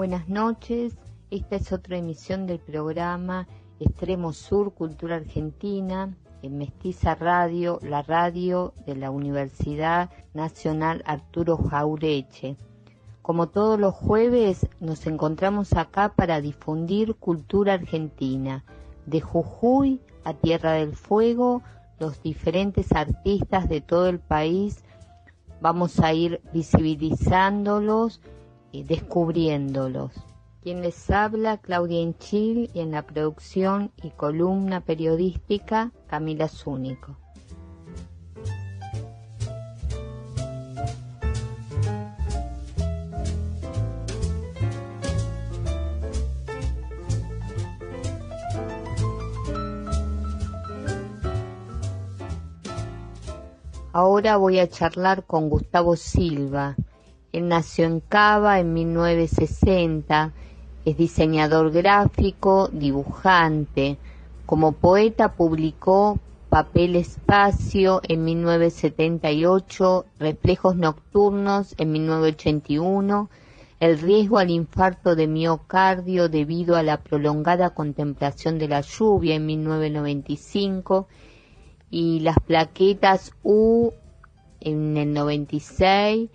Buenas noches, esta es otra emisión del programa Extremo Sur, Cultura Argentina, en Mestiza Radio, la radio de la Universidad Nacional Arturo Jauretche. Como todos los jueves, nos encontramos acá para difundir cultura argentina, de Jujuy a Tierra del Fuego, los diferentes artistas de todo el país. Vamos a ir visibilizándolos y descubriéndolos. Quien les habla, Claudia Enchil, y en la producción y columna periodística, Camila Zúñigo. Ahora voy a charlar con Gustavo Silva. Él nació en Cava en 1960, es diseñador gráfico, dibujante. Como poeta publicó Papel Espacio en 1978, Reflejos Nocturnos en 1981, El riesgo al infarto de miocardio debido a la prolongada contemplación de la lluvia en 1995, y Las plaquetas U en el 96,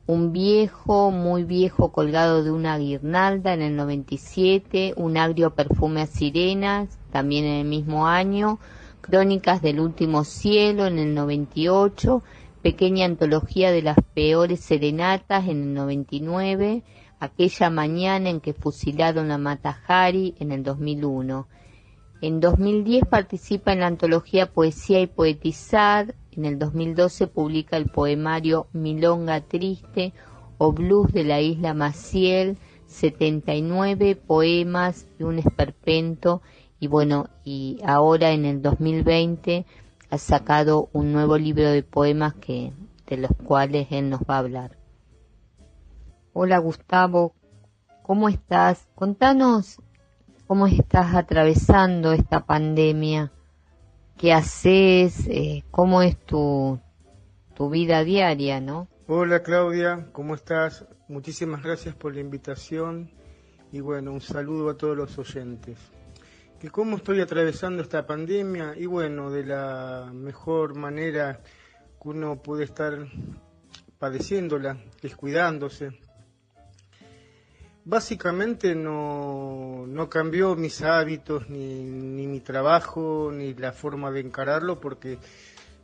Un viejo, muy viejo colgado de una guirnalda en el 97, Un agrio perfume a sirenas también en el mismo año, Crónicas del último cielo en el 98, Pequeña antología de las peores serenatas en el 99, Aquella mañana en que fusilaron a Mata Hari en el 2001. En 2010 participa en la antología Poesía y Poetizar. En el 2012 publica el poemario Milonga Triste o Blues de la Isla Maciel, 79 poemas y un esperpento. Y bueno, y ahora en el 2020 ha sacado un nuevo libro de poemas de los cuales él nos va a hablar. Hola Gustavo, ¿cómo estás? Contanos cómo estás atravesando esta pandemia. ¿Qué haces? ¿Cómo es tu vida diaria, no? Hola Claudia, ¿cómo estás? Muchísimas gracias por la invitación y bueno, un saludo a todos los oyentes. ¿Cómo estoy atravesando esta pandemia? Y bueno, de la mejor manera que uno puede estar padeciéndola, que es cuidándose. Básicamente no cambió mis hábitos, ni mi trabajo, ni la forma de encararlo, porque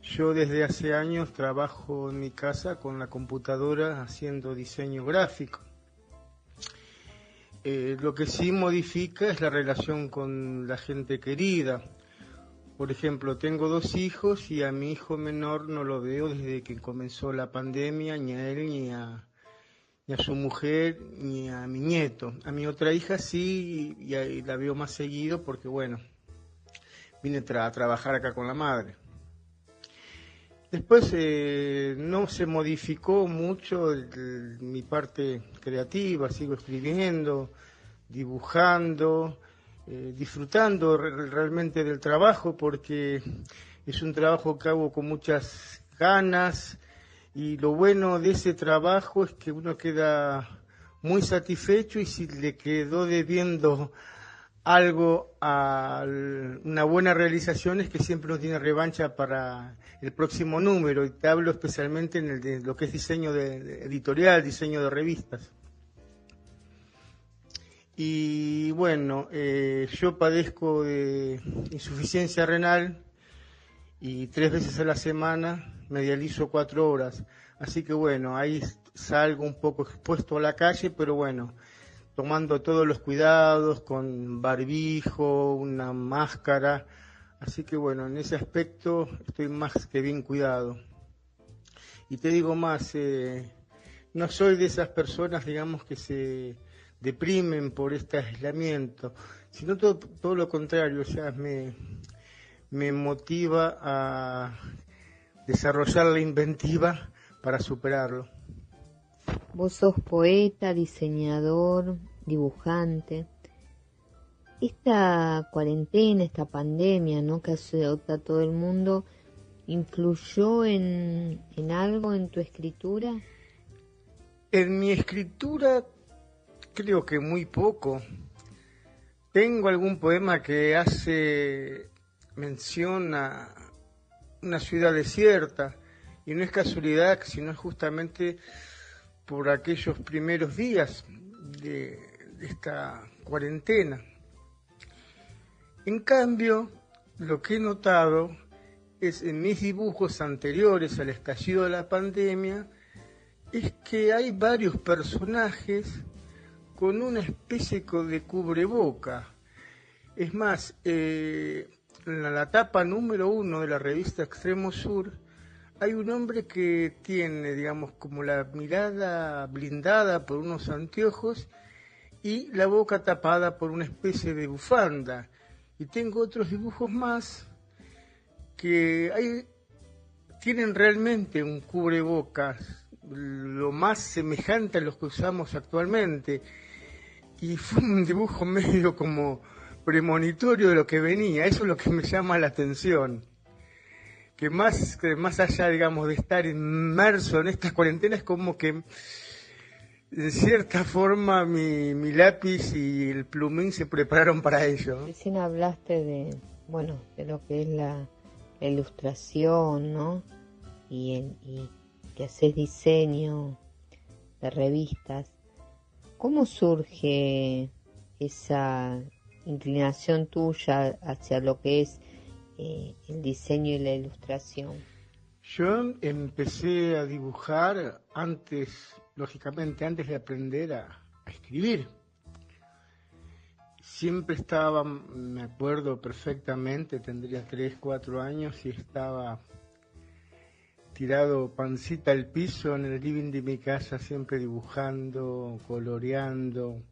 yo desde hace años trabajo en mi casa con la computadora haciendo diseño gráfico. Lo que sí modifica es la relación con la gente querida. Por ejemplo, tengo 2 hijos y a mi hijo menor no lo veo desde que comenzó la pandemia, ni a él ni a su mujer, ni a mi nieto. A mi otra hija sí, y la veo más seguido porque, bueno, vine a trabajar acá con la madre. Después no se modificó mucho mi parte creativa, sigo escribiendo, dibujando, disfrutando realmente del trabajo porque es un trabajo que hago con muchas ganas. Y lo bueno de ese trabajo es que uno queda muy satisfecho y si le quedó debiendo algo a una buena realización es que siempre uno tiene revancha para el próximo número. Y te hablo especialmente en de lo que es diseño editorial, diseño de revistas. Y bueno, yo padezco de insuficiencia renal y 3 veces a la semana me dializo 4 horas. Así que bueno, ahí salgo un poco expuesto a la calle, pero bueno, tomando todos los cuidados, con barbijo, una máscara. Así que bueno, en ese aspecto estoy más que bien cuidado. Y te digo más, no soy de esas personas, digamos, que se deprimen por este aislamiento, sino todo lo contrario, o sea, me motiva a desarrollar la inventiva para superarlo. Vos sos poeta, diseñador, dibujante. Esta cuarentena, esta pandemia, ¿no?, que azota a todo el mundo, ¿influyó en algo en tu escritura? En mi escritura creo que muy poco. Tengo algún poema que hace mención a una ciudad desierta, y no es casualidad, sino es justamente por aquellos primeros días de esta cuarentena. En cambio, lo que he notado es en mis dibujos anteriores al estallido de la pandemia, es que hay varios personajes con una especie de cubreboca. Es más, en la tapa número 1 de la revista Extremo Sur, hay un hombre que tiene, digamos, como la mirada blindada por unos anteojos y la boca tapada por una especie de bufanda. Y tengo otros dibujos más que tienen realmente un cubrebocas, lo más semejante a los que usamos actualmente. Y fue un dibujo medio como premonitorio de lo que venía. Eso es lo que me llama la atención. Que más allá, digamos, de estar inmerso en estas cuarentenas, como que en cierta forma mi lápiz y el plumín se prepararon para ello. Recién hablaste de lo que es la ilustración, ¿no? Y que haces diseño de revistas. ¿Cómo surge esa inclinación tuya hacia lo que es el diseño y la ilustración? Yo empecé a dibujar lógicamente antes de aprender a escribir. Siempre estaba, me acuerdo perfectamente, tendría 3, 4 años y estaba tirado pancita al piso en el living de mi casa, siempre dibujando, coloreando,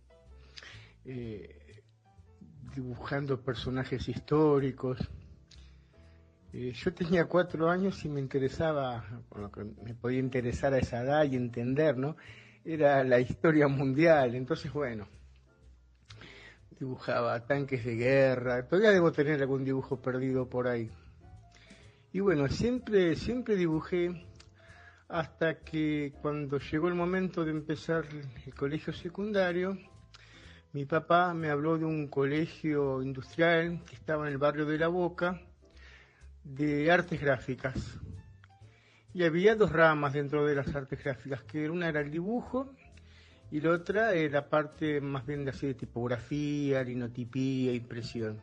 dibujando personajes históricos. Yo tenía 4 años y me interesaba, lo que me podía interesar a esa edad y entender, ¿no? Era la historia mundial. Entonces, bueno, dibujaba tanques de guerra. Todavía debo tener algún dibujo perdido por ahí. Y bueno, siempre dibujé hasta que cuando llegó el momento de empezar el colegio secundario, mi papá me habló de un colegio industrial que estaba en el barrio de La Boca, de artes gráficas. Y había 2 ramas dentro de las artes gráficas, que una era el dibujo y la otra era la parte más bien de tipografía, linotipía, impresión.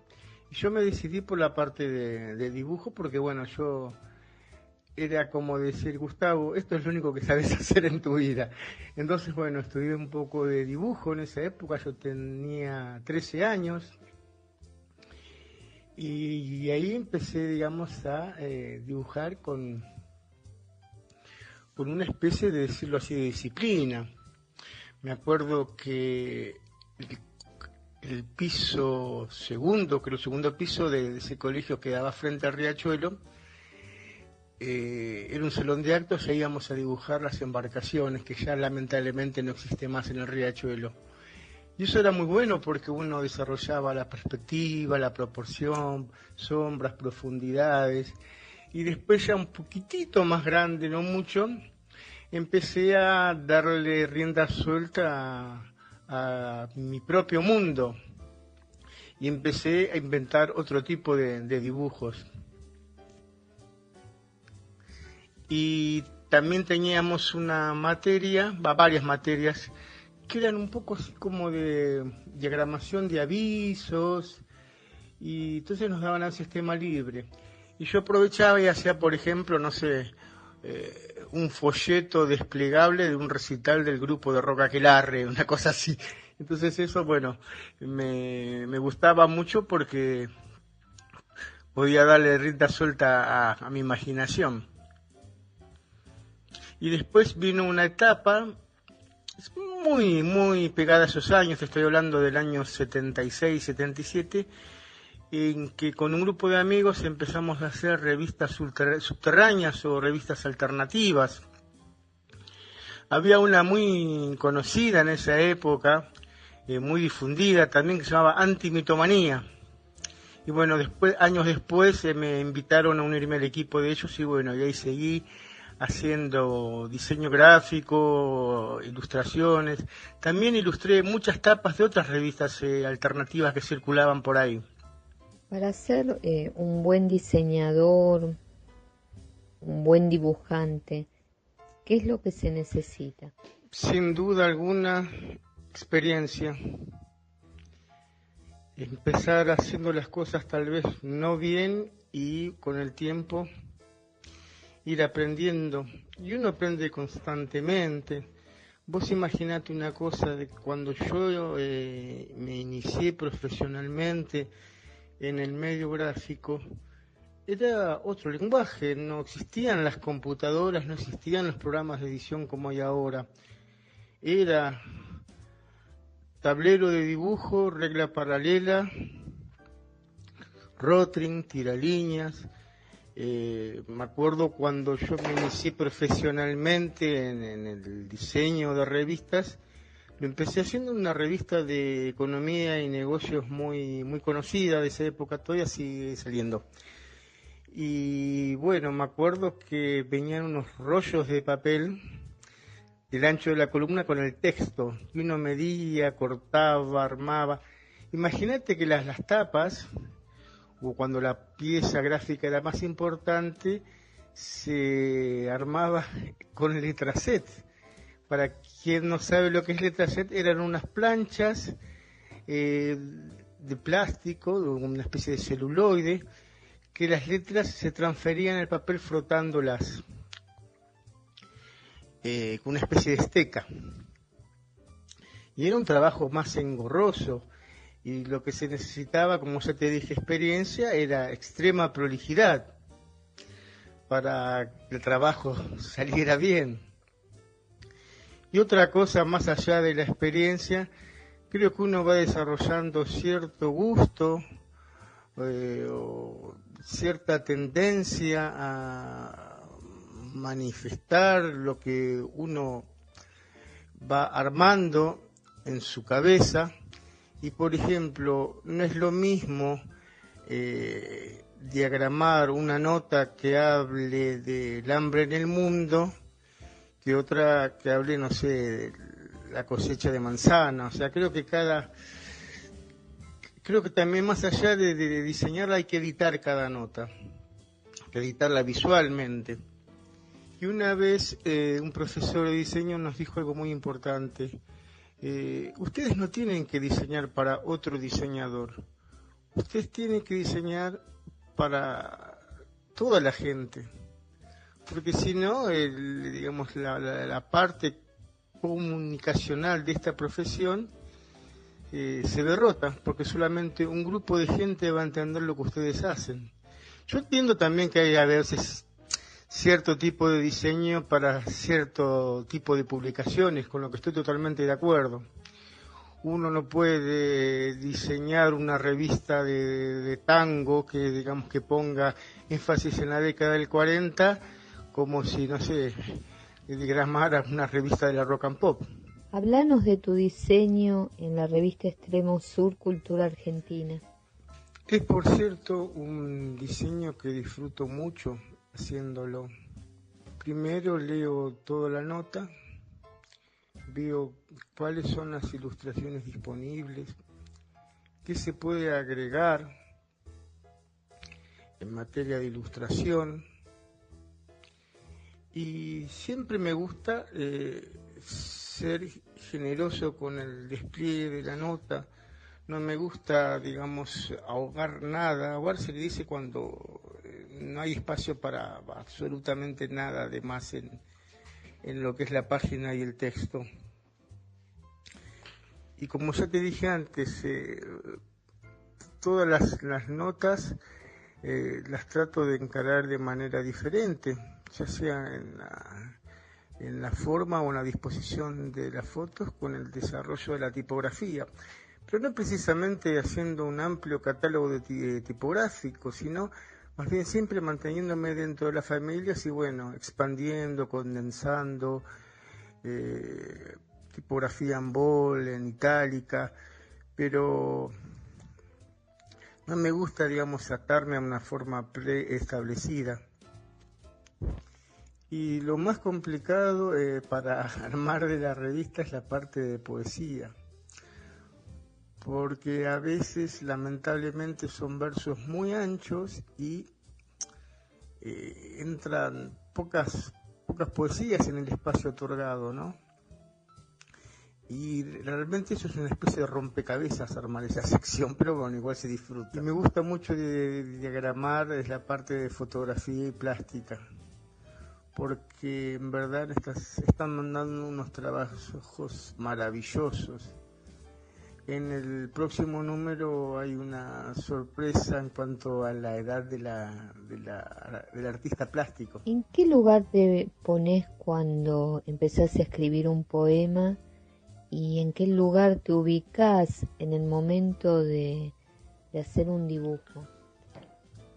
Y yo me decidí por la parte de dibujo porque, bueno, yo era como decir, Gustavo, esto es lo único que sabes hacer en tu vida. Entonces, bueno, estudié un poco de dibujo en esa época, yo tenía 13 años. Y ahí empecé, digamos, a dibujar con una especie de, decirlo así, de disciplina. Me acuerdo que el piso segundo, creo el segundo piso de ese colegio que daba frente al riachuelo, era un salón de actos y íbamos a dibujar las embarcaciones, que ya lamentablemente no existe más en el riachuelo. Y eso era muy bueno porque uno desarrollaba la perspectiva, la proporción, sombras, profundidades. Y después ya un poquitito más grande, no mucho, empecé a darle rienda suelta a mi propio mundo. Y empecé a inventar otro tipo de dibujos. Y también teníamos una materia, varias materias, que eran un poco así como de diagramación de avisos, y entonces nos daban al sistema libre. Y yo aprovechaba y hacía, por ejemplo, no sé, un folleto desplegable de un recital del grupo de rock Aquelarre, una cosa así. Entonces eso, bueno, me gustaba mucho porque podía darle rienda suelta a mi imaginación. Y después vino una etapa muy pegada a esos años, estoy hablando del año 76, 77, en que con un grupo de amigos empezamos a hacer revistas subterráneas o revistas alternativas. Había una muy conocida en esa época, muy difundida también, que se llamaba Antimitomanía. Y bueno, años después me invitaron a unirme al equipo de ellos y bueno, y ahí seguí haciendo diseño gráfico, ilustraciones. También ilustré muchas tapas de otras revistas alternativas que circulaban por ahí. Para ser un buen diseñador, un buen dibujante, ¿qué es lo que se necesita? Sin duda alguna, experiencia. Empezar haciendo las cosas tal vez no bien y con el tiempo ir aprendiendo. Y uno aprende constantemente. Vos imaginate una cosa, de cuando yo me inicié profesionalmente en el medio gráfico, era otro lenguaje, no existían las computadoras, no existían los programas de edición como hay ahora. Era tablero de dibujo, regla paralela, rotring, tiralíneas. Me acuerdo cuando yo me inicié profesionalmente en el diseño de revistas, lo empecé haciendo una revista de economía y negocios muy, muy conocida de esa época, todavía sigue saliendo. Y bueno, me acuerdo que venían unos rollos de papel del ancho de la columna con el texto, y uno medía, cortaba, armaba. Imagínate que las tapas, o cuando la pieza gráfica era más importante, se armaba con letraset. Para quien no sabe lo que es letraset, eran unas planchas de plástico, una especie de celuloide, que las letras se transferían al papel frotándolas con una especie de esteca. Y era un trabajo más engorroso, y lo que se necesitaba, como ya te dije, experiencia, era extrema prolijidad para que el trabajo saliera bien. Y otra cosa más allá de la experiencia, creo que uno va desarrollando cierto gusto o cierta tendencia a manifestar lo que uno va armando en su cabeza. Y por ejemplo, no es lo mismo diagramar una nota que hable del hambre en el mundo que otra que hable, no sé, de la cosecha de manzana. O sea, creo que también más allá de diseñarla hay que editar cada nota, hay que editarla visualmente. Y una vez un profesor de diseño nos dijo algo muy importante. Ustedes no tienen que diseñar para otro diseñador, ustedes tienen que diseñar para toda la gente, porque si no, digamos, la parte comunicacional de esta profesión se derrota, porque solamente un grupo de gente va a entender lo que ustedes hacen. Yo entiendo también que hay a veces cierto tipo de diseño para cierto tipo de publicaciones, con lo que estoy totalmente de acuerdo. Uno no puede diseñar una revista de tango que, digamos, que ponga énfasis en la década del 40, como si, no sé, diagramara una revista de la rock and pop. Hablanos de tu diseño en la revista Extremo Sur Cultura Argentina. Es, por cierto, un diseño que disfruto mucho haciéndolo. Primero leo toda la nota, veo cuáles son las ilustraciones disponibles, qué se puede agregar en materia de ilustración, y siempre me gusta ser generoso con el despliegue de la nota. No me gusta, digamos, ahogar nada. Ahogar se le dice cuando no hay espacio para absolutamente nada de más en lo que es la página y el texto. Y como ya te dije antes, todas las notas las trato de encarar de manera diferente, ya sea en la forma o en la disposición de las fotos, con el desarrollo de la tipografía. Pero no precisamente haciendo un amplio catálogo de tipográfico, sino más bien siempre manteniéndome dentro de las familias y bueno, expandiendo, condensando, tipografía en bol, en itálica, pero no me gusta, digamos, atarme a una forma preestablecida. Y lo más complicado para armar de la revista es la parte de poesía, porque a veces lamentablemente son versos muy anchos y entran pocas poesías en el espacio otorgado, ¿no? Y realmente eso es una especie de rompecabezas armar esa sección, pero bueno, igual se disfruta. Y me gusta mucho de diagramar, es la parte de fotografía y plástica, porque en verdad están mandando unos trabajos maravillosos. En el próximo número hay una sorpresa en cuanto a la edad del artista plástico. ¿En qué lugar te pones cuando empezás a escribir un poema y en qué lugar te ubicás en el momento de hacer un dibujo?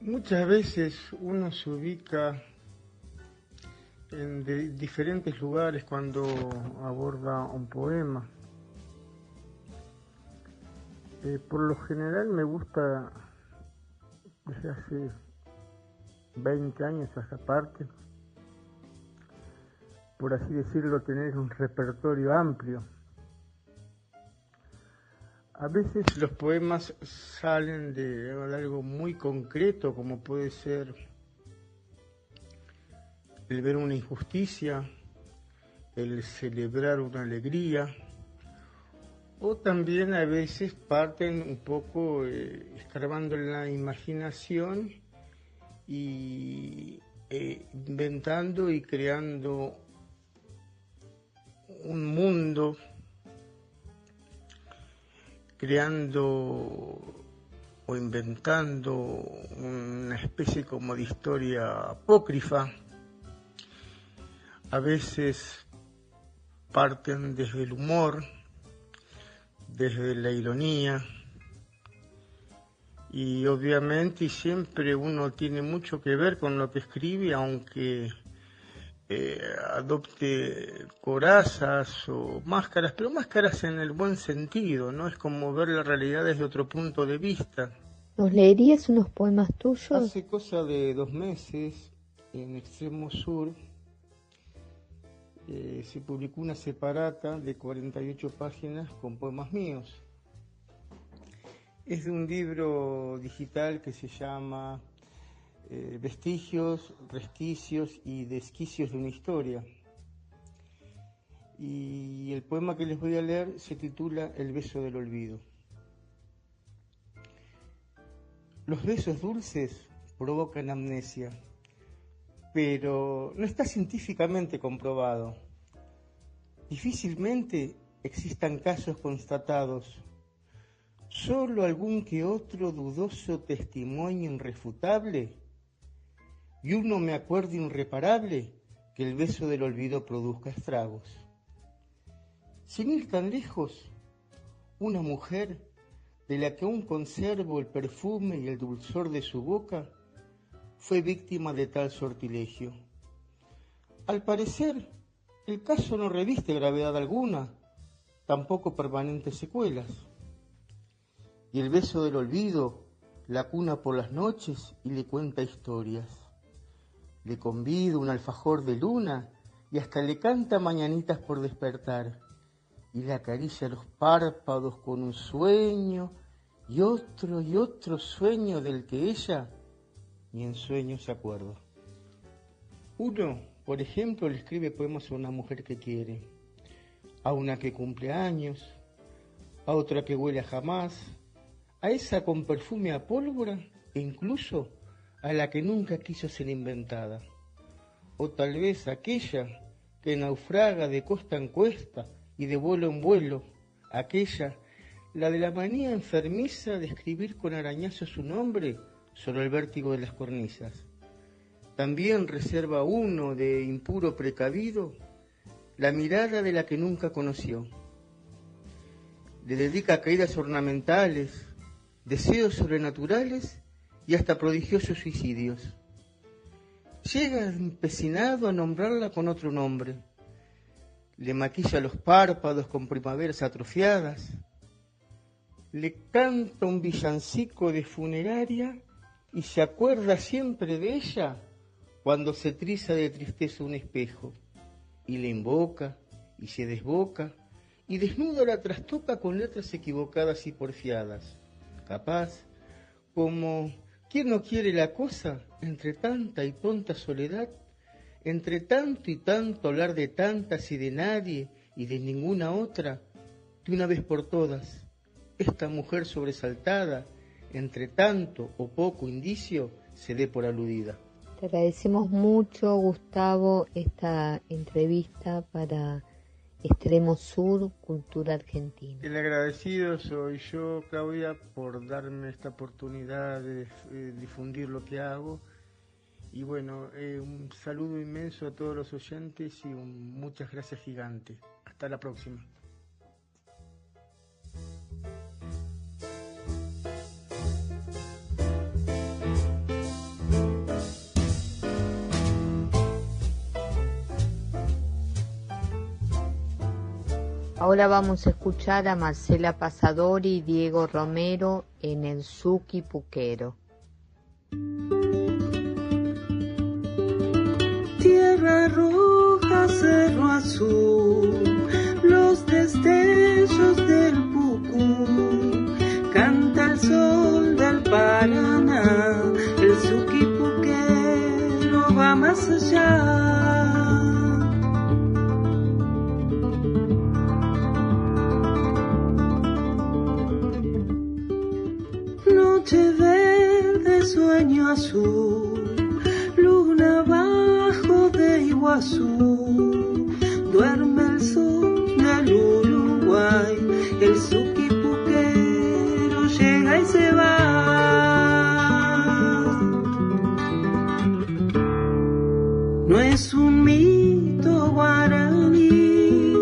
Muchas veces uno se ubica en diferentes lugares cuando aborda un poema. Por lo general me gusta, desde hace 20 años a esta parte, por así decirlo, tener un repertorio amplio. A veces los poemas salen de algo muy concreto, como puede ser el ver una injusticia, el celebrar una alegría, o también a veces parten un poco escarbando en la imaginación y inventando y creando un mundo, creando o inventando una especie como de historia apócrifa. A veces parten desde el humor, desde la ironía, y obviamente siempre uno tiene mucho que ver con lo que escribe, aunque adopte corazas o máscaras, pero máscaras en el buen sentido, ¿no? Es como ver la realidad desde otro punto de vista. ¿Nos leerías unos poemas tuyos? Hace cosa de 2 meses, en Extremo Sur, se publicó una separata de 48 páginas con poemas míos. Es de un libro digital que se llama Vestigios, Resquicios y Desquicios de una Historia. Y el poema que les voy a leer se titula El beso del olvido. Los besos dulces provocan amnesia, pero no está científicamente comprobado. Difícilmente existan casos constatados. Solo algún que otro dudoso testimonio irrefutable y uno me acuerdo irreparable que el beso del olvido produzca estragos. Sin ir tan lejos, una mujer de la que aún conservo el perfume y el dulzor de su boca fue víctima de tal sortilegio. Al parecer, el caso no reviste gravedad alguna, tampoco permanentes secuelas. Y el beso del olvido la cuna por las noches y le cuenta historias. Le convida un alfajor de luna y hasta le canta mañanitas por despertar. Y le acaricia los párpados con un sueño y otro sueño del que ella ni en sueños se acuerda. Uno, por ejemplo, le escribe poemas a una mujer que quiere, a una que cumple años, a otra que huele a jamás, a esa con perfume a pólvora e incluso a la que nunca quiso ser inventada. O tal vez aquella que naufraga de costa en cuesta y de vuelo en vuelo, aquella, la de la manía enfermiza de escribir con arañazos su nombre sobre el vértigo de las cornisas. También reserva uno de impuro precavido la mirada de la que nunca conoció. Le dedica caídas ornamentales, deseos sobrenaturales y hasta prodigiosos suicidios. Llega empecinado a nombrarla con otro nombre. Le maquilla los párpados con primaveras atrofiadas. Le canta un villancico de funeraria y se acuerda siempre de ella cuando se triza de tristeza un espejo, y le invoca, y se desboca, y desnuda la trastoca con letras equivocadas y porfiadas. Capaz, como quien no quiere la cosa, entre tanta y tonta soledad, entre tanto y tanto hablar de tantas y de nadie y de ninguna otra, de una vez por todas, esta mujer sobresaltada, entre tanto o poco indicio, se dé por aludida. Te agradecemos mucho, Gustavo, esta entrevista para Extremo Sur, Cultura Argentina. El agradecido soy yo, Claudia, por darme esta oportunidad de difundir lo que hago. Y bueno, un saludo inmenso a todos los oyentes y muchas gracias gigantes. Hasta la próxima. Ahora vamos a escuchar a Marcela Pasadori y Diego Romero en el Suki Puquero. Tierra roja, cerro azul, los destellos del Pucú, canta el sol del Paraná, el Suki Puquero va más allá. Noche verde, sueño azul, luna bajo de Iguazú, duerme el sol del Uruguay, el Suki Puquero llega y se va. No es un mito guaraní,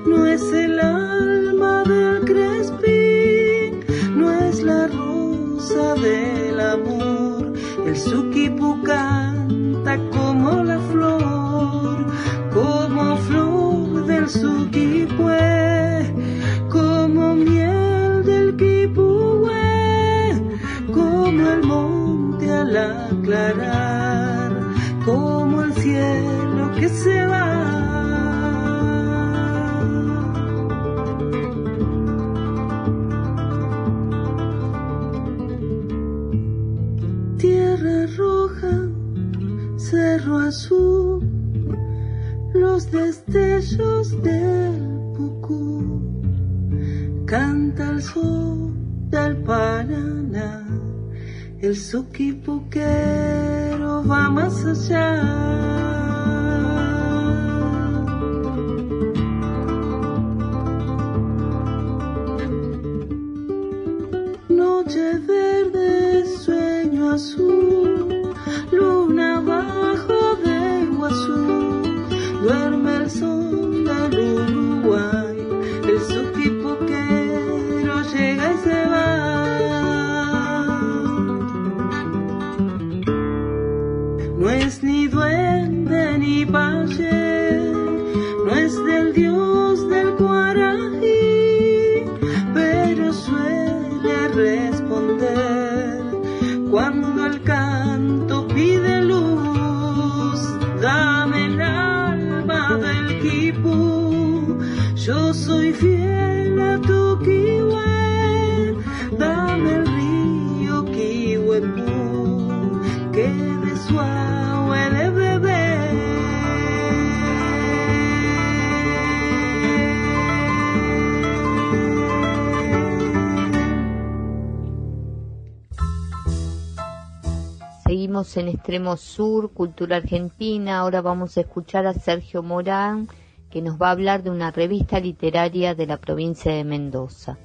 no es el alma del Crespín, no es la rosa del amor, el Suquipu canta como la flor del Suquipue, como miel del Quipue, como el monte al aclarar, como el cielo que se va. Tierra roja, cerro azul, los destellos del Pucú, canta el sol del Paraná, el Suki Puquero va más allá. Noche verde, sueño azul, luna bajo de Iguazú, duerme el sol del Uruguay, el Suki Puquero llega y se va. No es ni duende ni paye, no es del dios del Guaraní, pero suele responder cuando el canto pide luz. Dame el alma del Quipú, yo soy fiel a tu Quihue. Dame el río Quihuepú, que de su agua he de beber. Seguimos en Extremo Sur, Cultura Argentina. Ahora vamos a escuchar a Sergio Morán, que nos va a hablar de una revista literaria de la provincia de Mendoza.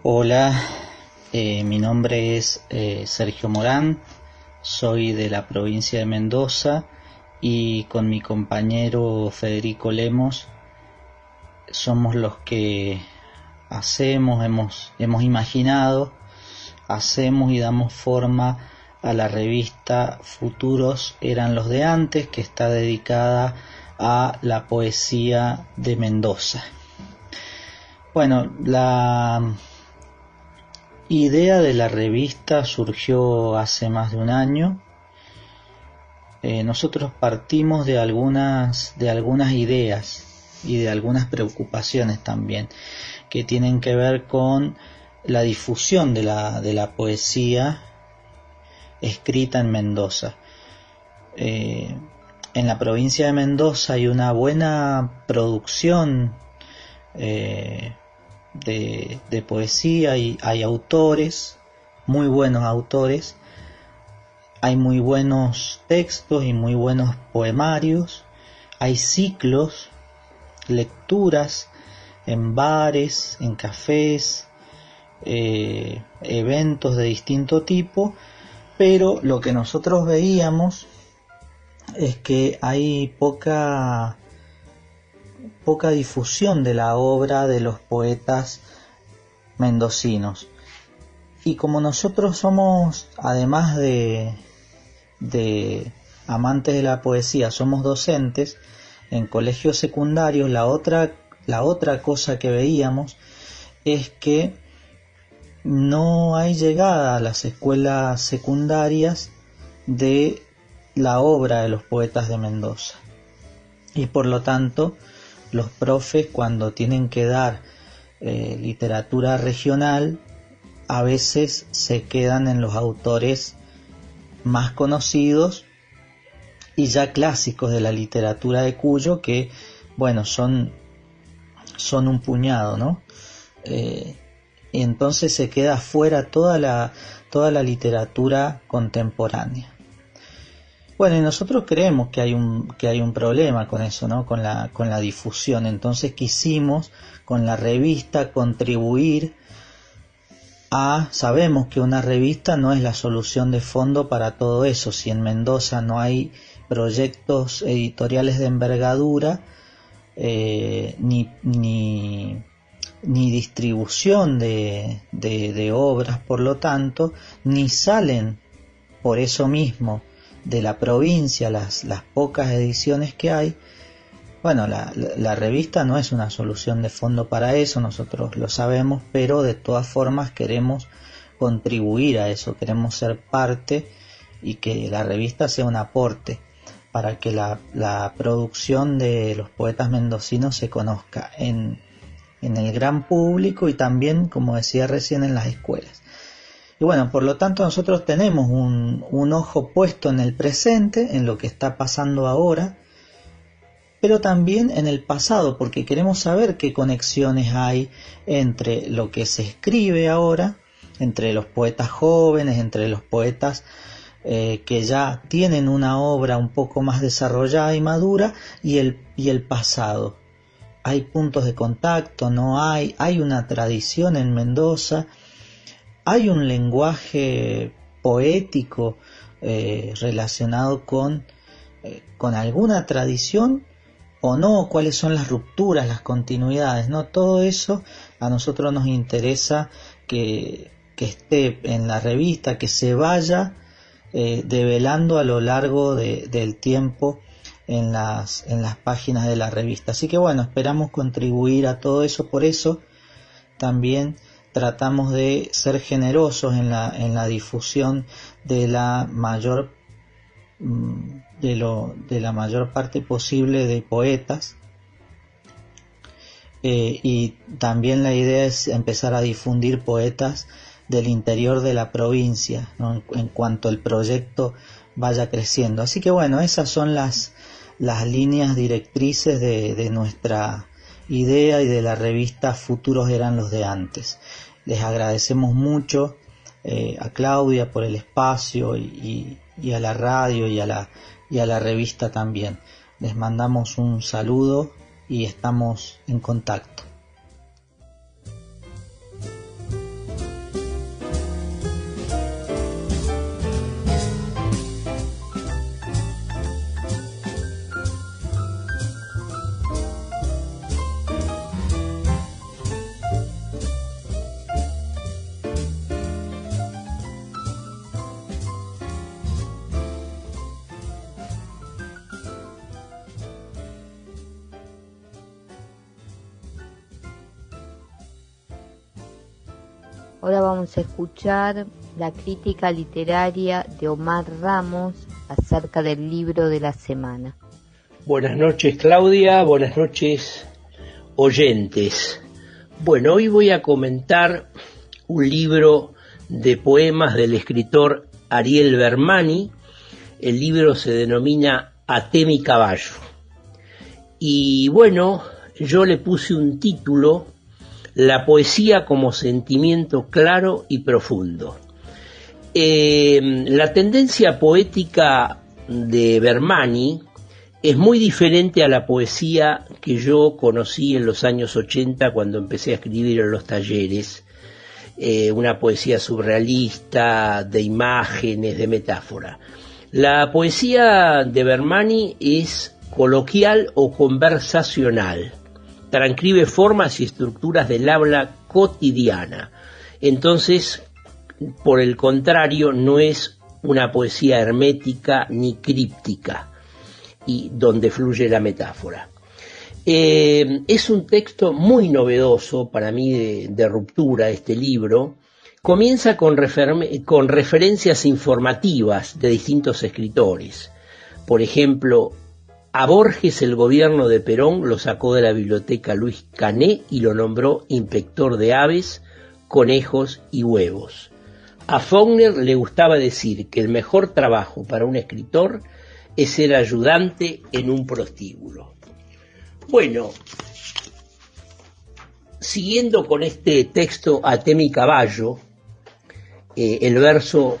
Hola, mi nombre es Sergio Morán, soy de la provincia de Mendoza y con mi compañero Federico Lemos somos los que hemos imaginado, hacemos y damos forma a la revista Futuros eran los de antes, que está dedicada a la poesía de Mendoza. Bueno, la idea de la revista surgió hace más de un año nosotros partimos de algunas ideas y de algunas preocupaciones también, que tienen que ver con la difusión de la poesía escrita en Mendoza. En la provincia de Mendoza hay una buena producción de poesía, y hay autores, muy buenos autores, hay muy buenos textos y muy buenos poemarios, hay ciclos, lecturas en bares, en cafés, eventos de distinto tipo, pero lo que nosotros veíamos es que hay poca difusión de la obra de los poetas mendocinos. Y como nosotros somos, además de amantes de la poesía, somos docentes en colegios secundarios, la otra cosa que veíamos es que no hay llegada a las escuelas secundarias de la obra de los poetas de Mendoza, y por lo tanto los profes, cuando tienen que dar literatura regional, a veces se quedan en los autores más conocidos y ya clásicos de la literatura de Cuyo, que bueno, son un puñado, ¿no? Y entonces se queda fuera toda la literatura contemporánea. Bueno, y nosotros creemos que hay un problema con eso, ¿no? Con la difusión. Entonces quisimos con la revista contribuir sabemos que una revista no es la solución de fondo para todo eso. Si en Mendoza no hay proyectos editoriales de envergadura, ni distribución de obras, por lo tanto, ni salen por eso mismo de la provincia las pocas ediciones que hay. Bueno, la revista no es una solución de fondo para eso, nosotros lo sabemos, pero de todas formas queremos contribuir a eso, queremos ser parte y que la revista sea un aporte para que la producción de los poetas mendocinos se conozca en el gran público y también, como decía recién, en las escuelas. Y bueno, por lo tanto nosotros tenemos un ojo puesto en el presente, en lo que está pasando ahora, pero también en el pasado, porque queremos saber qué conexiones hay entre lo que se escribe ahora, entre los poetas jóvenes, entre los poetas que ya tienen una obra un poco más desarrollada y madura, y el pasado. Hay puntos de contacto, no hay una tradición en Mendoza, hay un lenguaje poético relacionado con alguna tradición o no, cuáles son las rupturas, las continuidades, ¿no? Todo eso a nosotros nos interesa que esté en la revista, que se vaya develando a lo largo del tiempo en las páginas de la revista. Así que bueno, esperamos contribuir a todo eso. Por eso también tratamos de ser generosos en la difusión de la mayor parte posible de poetas, y también la idea es empezar a difundir poetas del interior de la provincia, ¿no? en cuanto el proyecto vaya creciendo. Así que bueno, esas son las líneas directrices de nuestra idea y de la revista Futuros eran los de antes. Les agradecemos mucho a Claudia por el espacio y a la radio y a la revista también. Les mandamos un saludo y estamos en contacto. Ahora vamos a escuchar la crítica literaria de Omar Ramos acerca del libro de la semana. Buenas noches, Claudia, buenas noches, oyentes. Bueno, hoy voy a comentar un libro de poemas del escritor Ariel Bermani. El libro se denomina Até mi caballo. Y bueno, yo le puse un título: La poesía como sentimiento claro y profundo. La tendencia poética de Bermani es muy diferente a la poesía que yo conocí en los años 80 cuando empecé a escribir en los talleres, una poesía surrealista, de imágenes, de metáfora. La poesía de Bermani es coloquial o conversacional, transcribe formas y estructuras del habla cotidiana. Entonces, por el contrario, no es una poesía hermética ni críptica, y donde fluye la metáfora. Es un texto muy novedoso para mí, de ruptura, este libro. Comienza con referencias informativas de distintos escritores. Por ejemplo, a Borges el gobierno de Perón lo sacó de la biblioteca Luis Cané y lo nombró inspector de aves, conejos y huevos. A Faulkner le gustaba decir que el mejor trabajo para un escritor es ser ayudante en un prostíbulo. Bueno, siguiendo con este texto Até mi caballo, el verso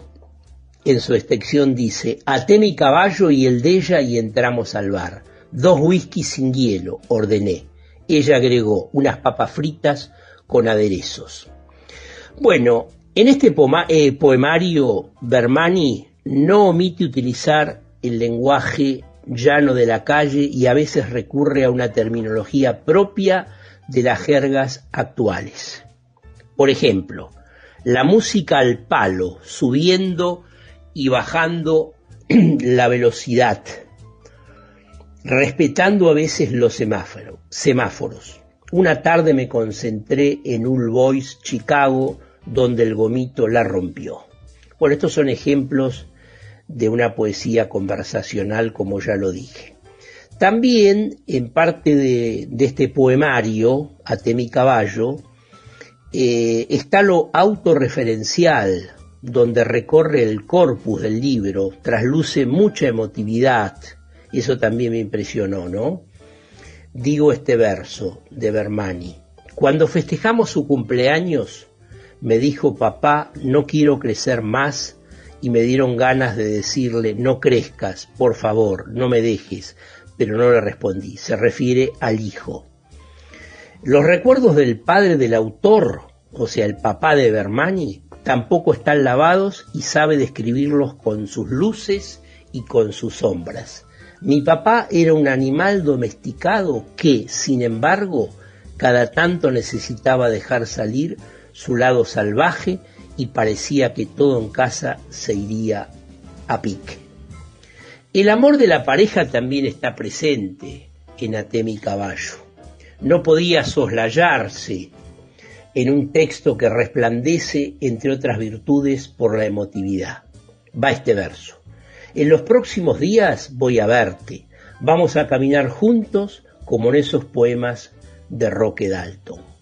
en su extensión dice: até mi caballo y el de ella y entramos al bar. 2 whiskies sin hielo, ordené. Ella agregó unas papas fritas con aderezos. Bueno, en este poemario Bermani no omite utilizar el lenguaje llano de la calle y a veces recurre a una terminología propia de las jergas actuales. Por ejemplo, la música al palo, subiendo y bajando la velocidad, respetando a veces los semáforos. Una tarde me concentré en Old Boys, Chicago, donde el gomito la rompió. Bueno, estos son ejemplos de una poesía conversacional, como ya lo dije. También, en parte de este poemario, Até mi caballo, está lo autorreferencial, donde recorre el corpus del libro, trasluce mucha emotividad. Eso también me impresionó, ¿no? Digo este verso de Bermani: cuando festejamos su cumpleaños, me dijo papá, no quiero crecer más, y me dieron ganas de decirle, no crezcas, por favor, no me dejes, pero no le respondí. Se refiere al hijo. Los recuerdos del padre del autor, o sea, el papá de Bermani, tampoco están lavados y sabe describirlos con sus luces y con sus sombras. Mi papá era un animal domesticado que, sin embargo, cada tanto necesitaba dejar salir su lado salvaje y parecía que todo en casa se iría a pique. El amor de la pareja también está presente en Até mi caballo. No podía soslayarse en un texto que resplandece, entre otras virtudes, por la emotividad. Va este verso: en los próximos días voy a verte, vamos a caminar juntos como en esos poemas de Roque Dalton.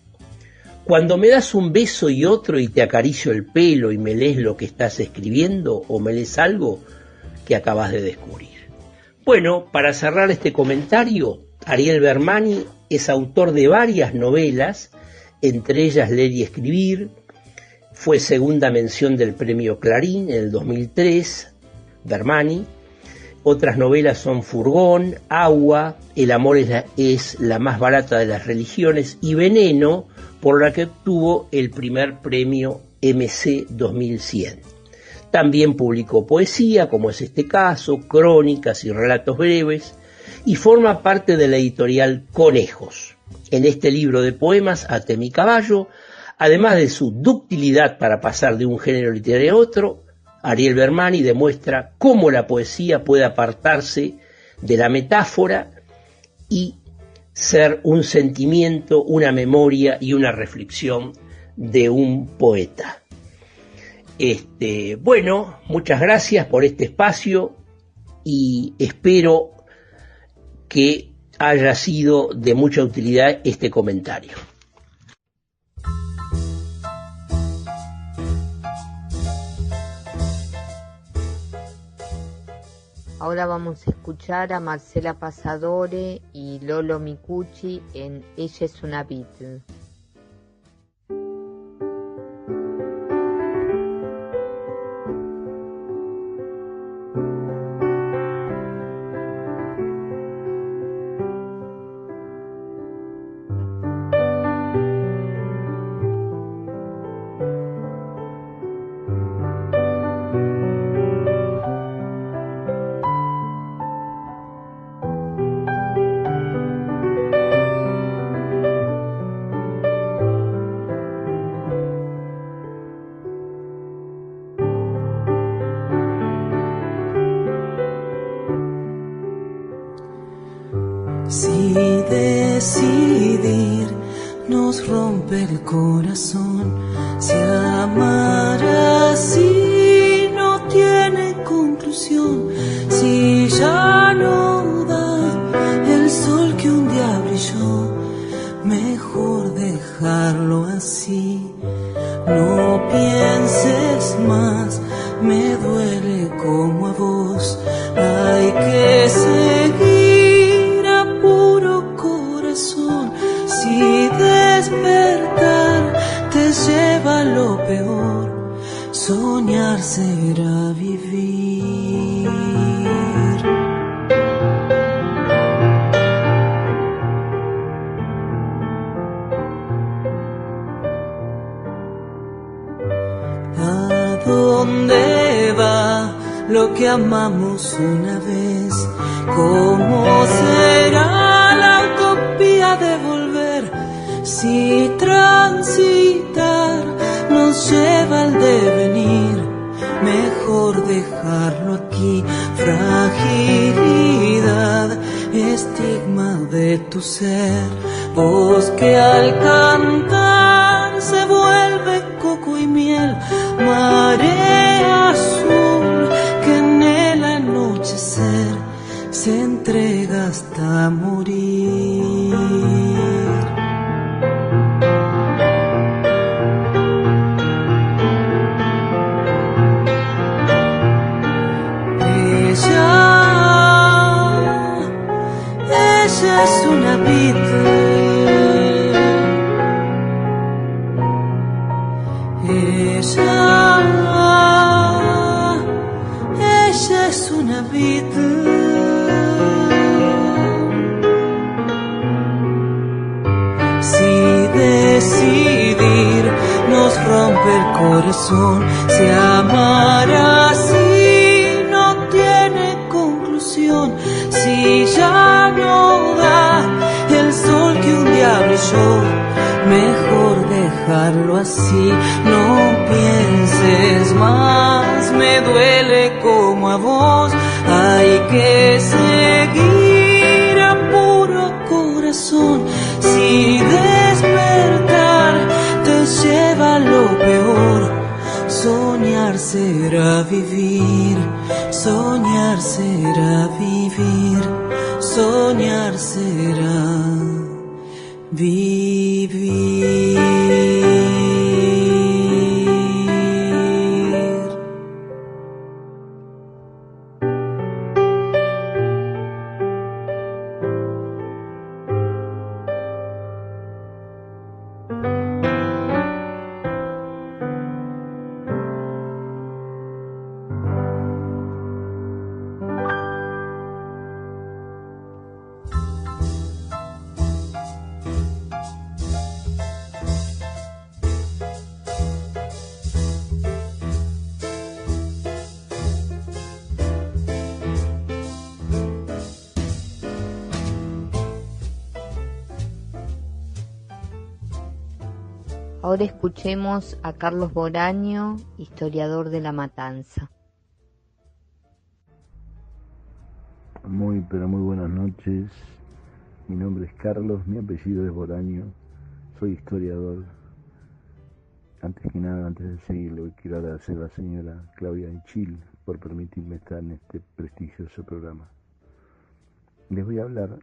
Cuando me das un beso y otro y te acaricio el pelo y me lees lo que estás escribiendo o me lees algo que acabas de descubrir. Bueno, para cerrar este comentario, Ariel Bermani es autor de varias novelas, entre ellas Leer y Escribir. Fue segunda mención del premio Clarín en el 2003, Bermani. Otras novelas son Furgón, Agua, El amor es la más barata de las religiones y Veneno, por la que obtuvo el primer premio MC 2100. También publicó poesía, como es este caso, crónicas y relatos breves, y forma parte de la editorial Conejos. En este libro de poemas, Até mi caballo, además de su ductilidad para pasar de un género literario a otro, Ariel Bermani demuestra cómo la poesía puede apartarse de la metáfora y ser un sentimiento, una memoria y una reflexión de un poeta. Bueno, muchas gracias por este espacio y espero que haya sido de mucha utilidad este comentario. Ahora vamos a escuchar a Marcela Pasadore y Lolo Micucci en Ella es una Beatle. Si decidir nos rompe el corazón, si amar así no tiene conclusión, si ya no da el sol que un día brilló, mejor dejarlo así. No pienses más, me duele como a vos, hay que seguir a puro corazón. Si despertar te lleva lo peor, soñar será vivir. ¿A dónde va lo que amamos una vez? ¿Cómo será la utopía de volver? Si transitar nos lleva al devenir, mejor dejarlo aquí. Fragilidad, estigma de tu ser, voz que al cantar se vuelve coco y miel, marea azul que en el anochecer se entrega hasta morir. Ella es una Beatle. Ella es una Beatle. Si decidir nos rompe el corazón, si amar así no tiene conclusión, si ya no da el sol que un día brilló, mejor dejarlo así. No pienses más, me duele como a vos, hay que seguir a puro corazón. Si despertar te lleva lo peor, soñar será vivir, soñar será vivir, soñar será vivir. Ahora escuchemos a Carlos Boraño, historiador de La Matanza. Muy, pero muy buenas noches. Mi nombre es Carlos, mi apellido es Boraño, soy historiador. Antes que nada, antes de seguir, quiero agradecer a la señora Claudia Enchil por permitirme estar en este prestigioso programa. Les voy a hablar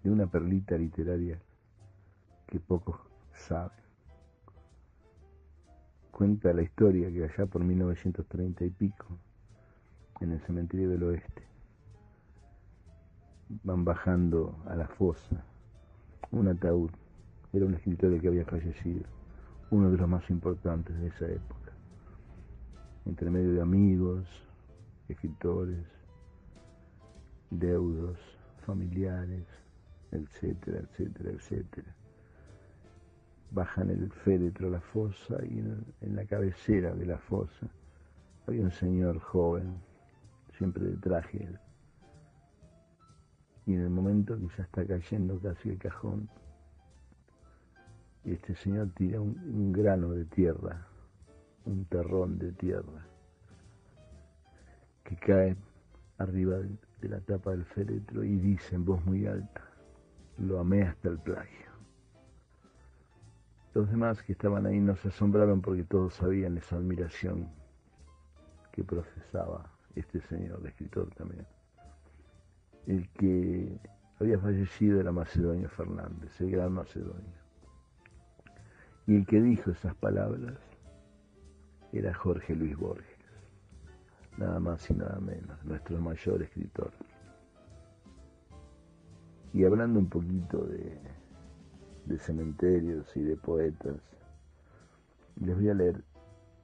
de una perlita literaria que pocos saben. Cuenta la historia que allá por 1930 y pico, en el cementerio del oeste, van bajando a la fosa un ataúd. Era un escritor que había fallecido, uno de los más importantes de esa época, entre medio de amigos, escritores, deudos, familiares, etcétera, etcétera, etcétera. Bajan el féretro a la fosa y en la cabecera de la fosa había un señor joven, siempre de traje, y en el momento que ya está cayendo casi el cajón, este señor tira un grano de tierra, un terrón de tierra, que cae arriba de la tapa del féretro y dice en voz muy alta: lo amé hasta el plagio. Los demás que estaban ahí no se asombraron porque todos sabían esa admiración que profesaba este señor, el escritor también. El que había fallecido era Macedonio Fernández, el gran Macedonio. Y el que dijo esas palabras era Jorge Luis Borges, nada más y nada menos, nuestro mayor escritor. Y hablando un poquito de cementerios y de poetas, les voy a leer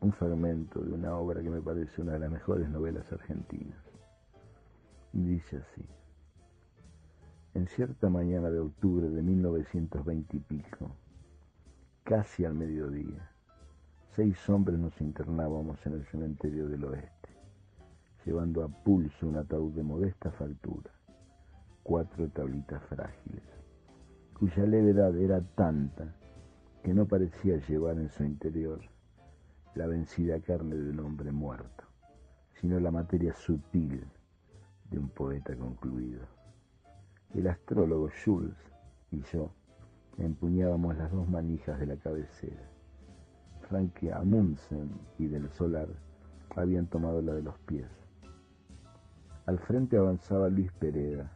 un fragmento de una obra que me parece una de las mejores novelas argentinas. Y dice así: en cierta mañana de octubre de 1920 y pico, casi al mediodía, 6 hombres nos internábamos en el cementerio del oeste, llevando a pulso un ataúd de modesta factura, 4 tablitas frágiles, cuya levedad era tanta que no parecía llevar en su interior la vencida carne de un hombre muerto, sino la materia sutil de un poeta concluido. El astrólogo Schulz y yo empuñábamos las 2 manijas de la cabecera. Frankie Amundsen y Del Solar habían tomado la de los pies. Al frente avanzaba Luis Pereda,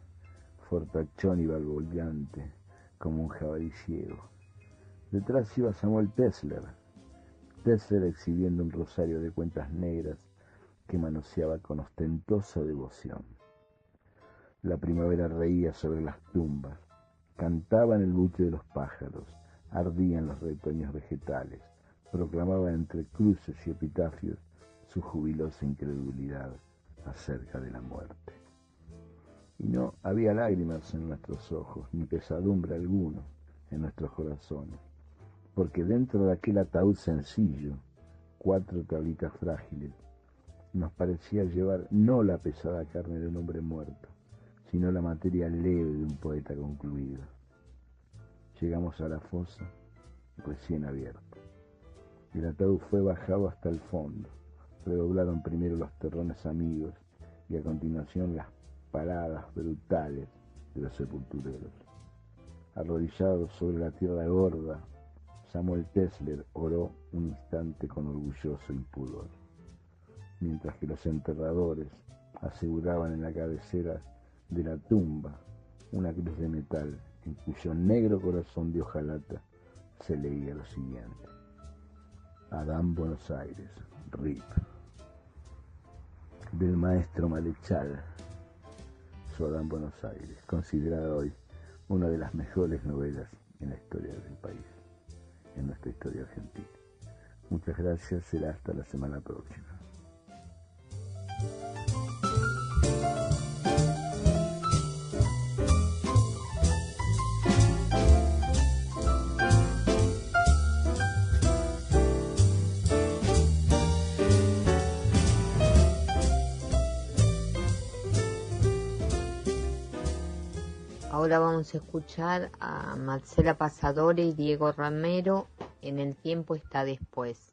fortachón y balbuceante como un jabalí ciego. Detrás iba Samuel Tesler exhibiendo un rosario de cuentas negras que manoseaba con ostentosa devoción. La primavera reía sobre las tumbas, cantaba en el buche de los pájaros, ardían los retoños vegetales, proclamaba entre cruces y epitafios su jubilosa incredulidad acerca de la muerte. Y no había lágrimas en nuestros ojos, ni pesadumbre alguno en nuestros corazones, porque dentro de aquel ataúd sencillo, 4 tablitas frágiles, nos parecía llevar no la pesada carne de un hombre muerto, sino la materia leve de un poeta concluido. Llegamos a la fosa recién abierta. El ataúd fue bajado hasta el fondo. Redoblaron primero los terrones amigos y a continuación las paradas brutales de los sepultureros. Arrodillados sobre la tierra gorda, Samuel Tesler oró un instante con orgulloso impudor, mientras que los enterradores aseguraban en la cabecera de la tumba una cruz de metal en cuyo negro corazón de hojalata se leía lo siguiente: Adán Buenos Aires, RIP. Del maestro Malechal, su Adán Buenos Aires, considerada hoy una de las mejores novelas en la historia del país, en nuestra historia argentina. Muchas gracias, será hasta la semana próxima. Ahora vamos a escuchar a Marcela Pasadore y Diego Romero en El tiempo está después.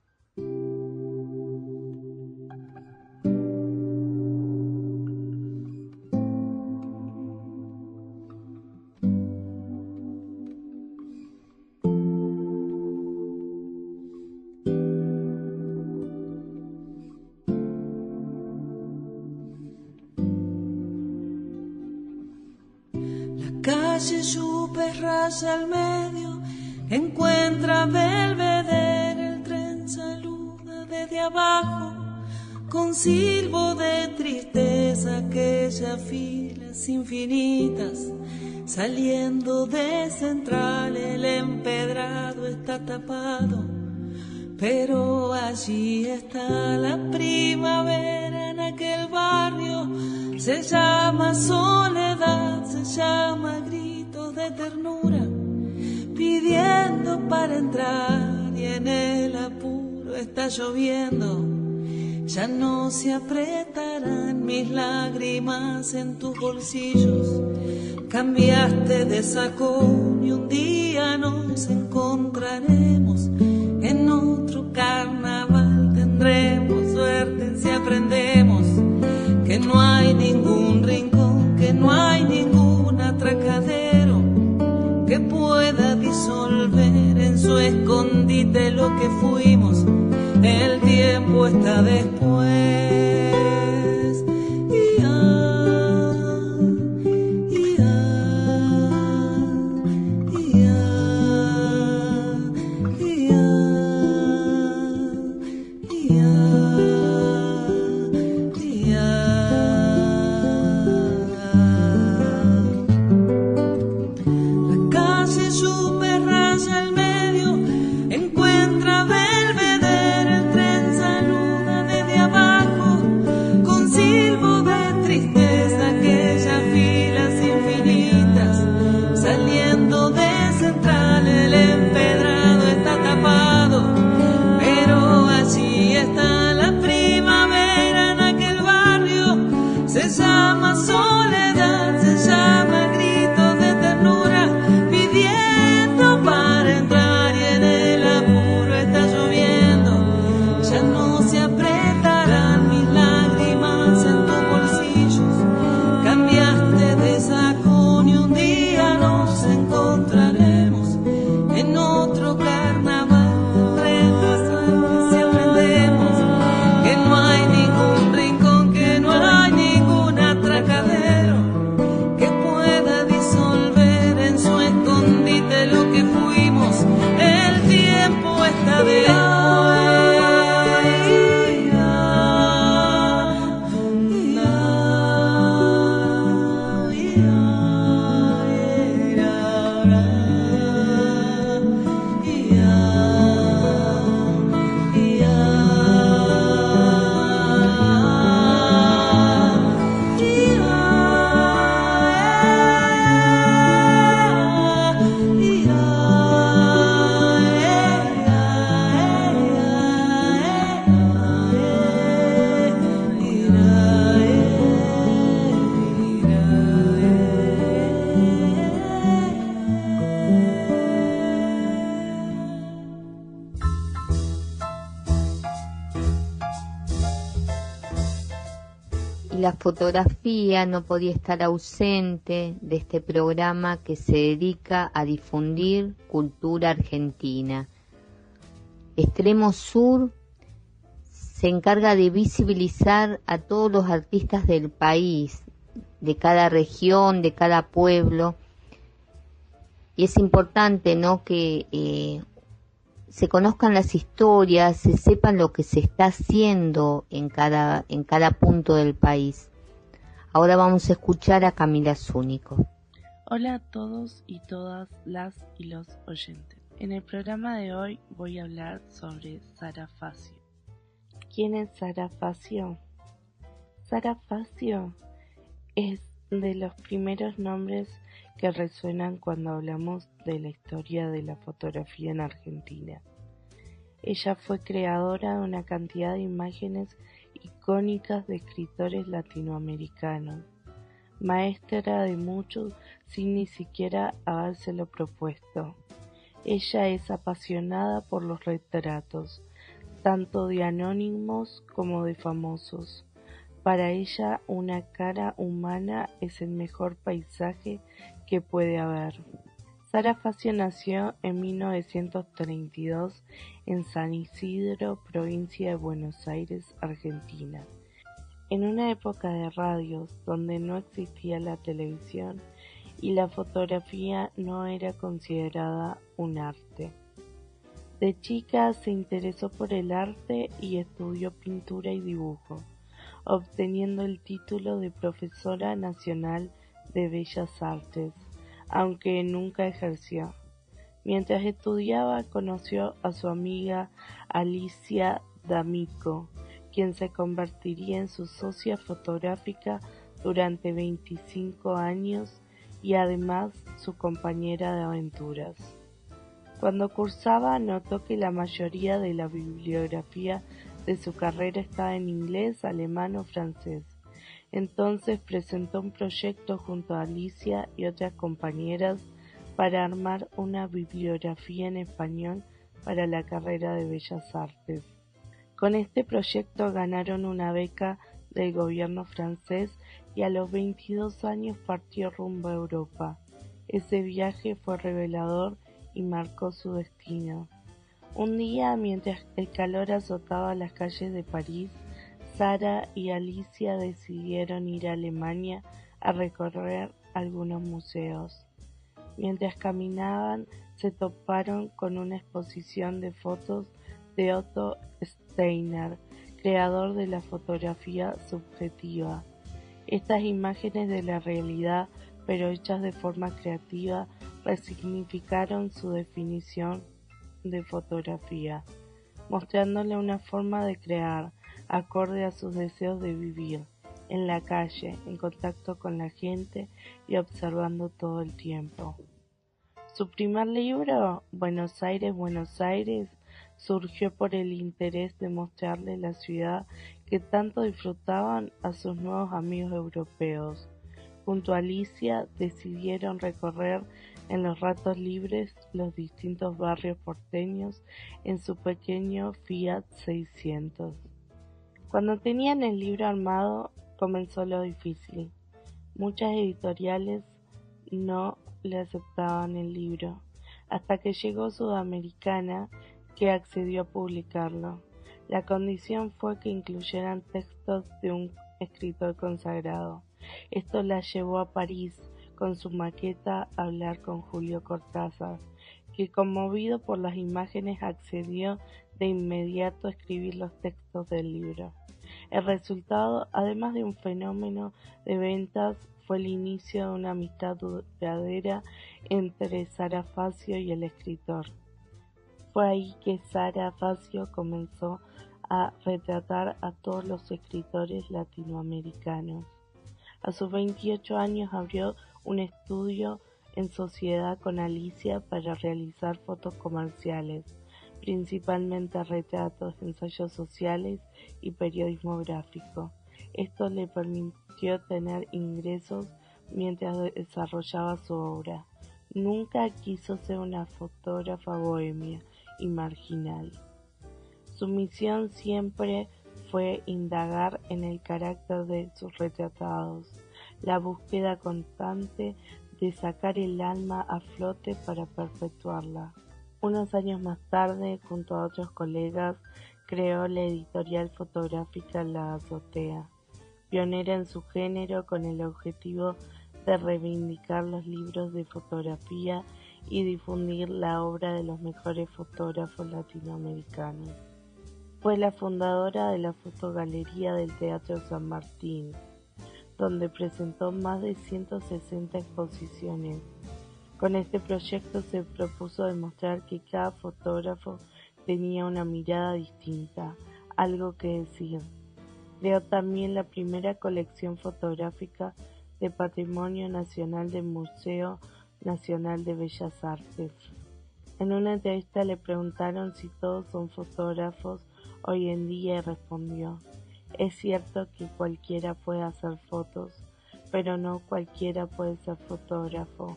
calle Yupe raya al medio, encuentra Belvedere, el tren saluda desde abajo, con silbo de tristeza aquellas filas infinitas. Saliendo de Central el empedrado está tapado, pero allí está la primavera en aquel barrio. Se llama soledad, se llama gritos de ternura, pidiendo para entrar y en el apuro está lloviendo. Ya no se apretarán mis lágrimas en tus bolsillos. Cambiaste de sacón y un día nos encontraremos en otro carnaval. Tendremos suerte si aprendemos que no hay ningún rincón, que no hay ningún atracadero que pueda disolver en su escondite lo que fuimos. El tiempo está después. La fotografía no podía estar ausente de este programa que se dedica a difundir cultura argentina. Extremo Sur se encarga de visibilizar a todos los artistas del país, de cada región, de cada pueblo, y es importante, ¿no?, que se conozcan las historias, se sepan lo que se está haciendo en cada punto del país. Ahora vamos a escuchar a Camila Zúñigo. Hola a todos y todas las y los oyentes. En el programa de hoy voy a hablar sobre Sara Facio. ¿Quién es Sara Facio? Sara Facio es de los primeros nombres que resuenan cuando hablamos de la historia de la fotografía en Argentina. Ella fue creadora de una cantidad de imágenes icónicas de escritores latinoamericanos, maestra de muchos sin ni siquiera habérselo propuesto. Ella es apasionada por los retratos, tanto de anónimos como de famosos. Para ella, una cara humana es el mejor paisaje que puede haber. Sara Facio nació en 1932 en San Isidro, provincia de Buenos Aires, Argentina. En una época de radios donde no existía la televisión y la fotografía no era considerada un arte. De chica se interesó por el arte y estudió pintura y dibujo, obteniendo el título de profesora nacional de Bellas Artes, aunque nunca ejerció. Mientras estudiaba conoció a su amiga Alicia D'Amico, quien se convertiría en su socia fotográfica durante 25 años y además su compañera de aventuras. Cuando cursaba notó que la mayoría de la bibliografía de su carrera estaba en inglés, alemán o francés. Entonces presentó un proyecto junto a Alicia y otras compañeras para armar una bibliografía en español para la carrera de Bellas Artes. Con este proyecto ganaron una beca del gobierno francés y a los 22 años partió rumbo a Europa. Ese viaje fue revelador y marcó su destino. Un día, mientras el calor azotaba las calles de París, Sara y Alicia decidieron ir a Alemania a recorrer algunos museos. Mientras caminaban, se toparon con una exposición de fotos de Otto Steiner, creador de la fotografía subjetiva. Estas imágenes de la realidad, pero hechas de forma creativa, resignificaron su definición de fotografía, mostrándole una forma de crear, acorde a sus deseos de vivir, en la calle, en contacto con la gente y observando todo el tiempo. Su primer libro, Buenos Aires, Buenos Aires, surgió por el interés de mostrarle la ciudad que tanto disfrutaban a sus nuevos amigos europeos. Junto a Alicia decidieron recorrer en los ratos libres los distintos barrios porteños en su pequeño Fiat 600. Cuando tenían el libro armado, comenzó lo difícil. Muchas editoriales no le aceptaban el libro, hasta que llegó Sudamericana, que accedió a publicarlo. La condición fue que incluyeran textos de un escritor consagrado. Esto la llevó a París con su maqueta a hablar con Julio Cortázar, que conmovido por las imágenes accedió de inmediato a escribir los textos del libro. El resultado, además de un fenómeno de ventas, fue el inicio de una amistad duradera entre Sara Facio y el escritor. Fue ahí que Sara Facio comenzó a retratar a todos los escritores latinoamericanos. A sus 28 años abrió un estudio en sociedad con Alicia para realizar fotos comerciales, principalmente retratos, ensayos sociales y periodismo gráfico. Esto le permitió tener ingresos mientras desarrollaba su obra. Nunca quiso ser una fotógrafa bohemia y marginal. Su misión siempre fue indagar en el carácter de sus retratados, la búsqueda constante de sacar el alma a flote para perpetuarla. Unos años más tarde, junto a otros colegas, creó la editorial fotográfica La Azotea, pionera en su género con el objetivo de reivindicar los libros de fotografía y difundir la obra de los mejores fotógrafos latinoamericanos. Fue la fundadora de la Fotogalería del Teatro San Martín, donde presentó más de 160 exposiciones. Con este proyecto se propuso demostrar que cada fotógrafo tenía una mirada distinta, algo que decir. Creó también la primera colección fotográfica de Patrimonio Nacional del Museo Nacional de Bellas Artes. En una entrevista le preguntaron si todos son fotógrafos hoy en día y respondió: es cierto que cualquiera puede hacer fotos, pero no cualquiera puede ser fotógrafo.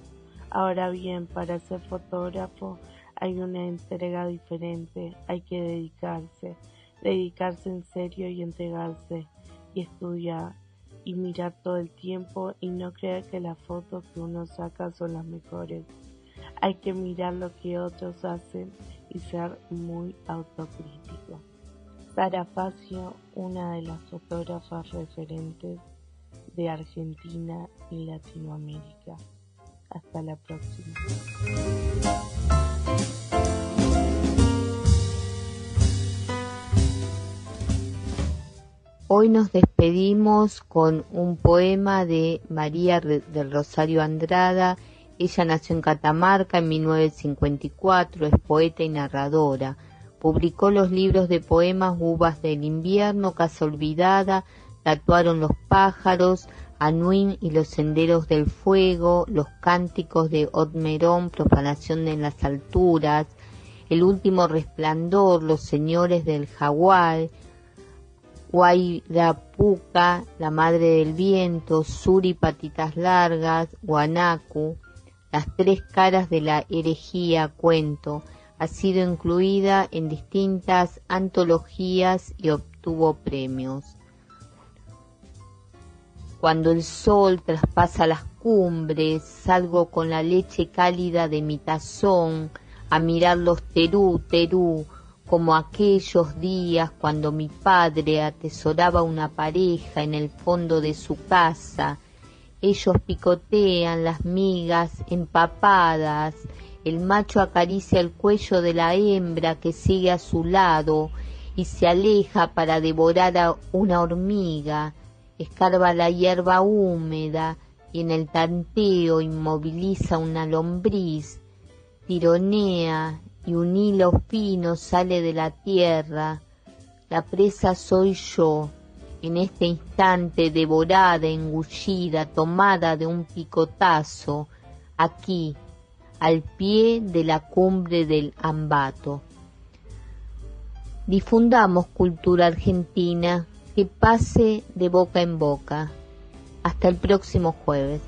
Ahora bien, para ser fotógrafo hay una entrega diferente, hay que dedicarse en serio y entregarse, y estudiar, y mirar todo el tiempo y no creer que las fotos que uno saca son las mejores. Hay que mirar lo que otros hacen y ser muy autocrítico. Sara Facio, una de las fotógrafas referentes de Argentina y Latinoamérica. Hasta la próxima. Hoy nos despedimos con un poema de María del Rosario Andrada. Ella nació en Catamarca en 1954, es poeta y narradora. Publicó los libros de poemas Uvas del invierno, Casa olvidada, Tatuaron los pájaros, Anuín y los senderos del fuego, Los cánticos de Otmerón, Profanación en las alturas, El último resplandor, Los señores del jaguar, Guairapuca, La madre del viento, Suri patitas largas, Guanacu, Las tres caras de la herejía, cuento. Ha sido incluida en distintas antologías y obtuvo premios. Cuando el sol traspasa las cumbres, salgo con la leche cálida de mi tazón a mirar los terú, terú, como aquellos días cuando mi padre atesoraba una pareja en el fondo de su casa. Ellos picotean las migas empapadas, el macho acaricia el cuello de la hembra que sigue a su lado y se aleja para devorar a una hormiga, escarba la hierba húmeda y en el tanteo inmoviliza una lombriz, tironea y un hilo fino sale de la tierra. La presa soy yo, en este instante devorada, engullida, tomada de un picotazo, aquí, al pie de la cumbre del Ambato. Difundamos cultura argentina, que pase de boca en boca. Hasta el próximo jueves.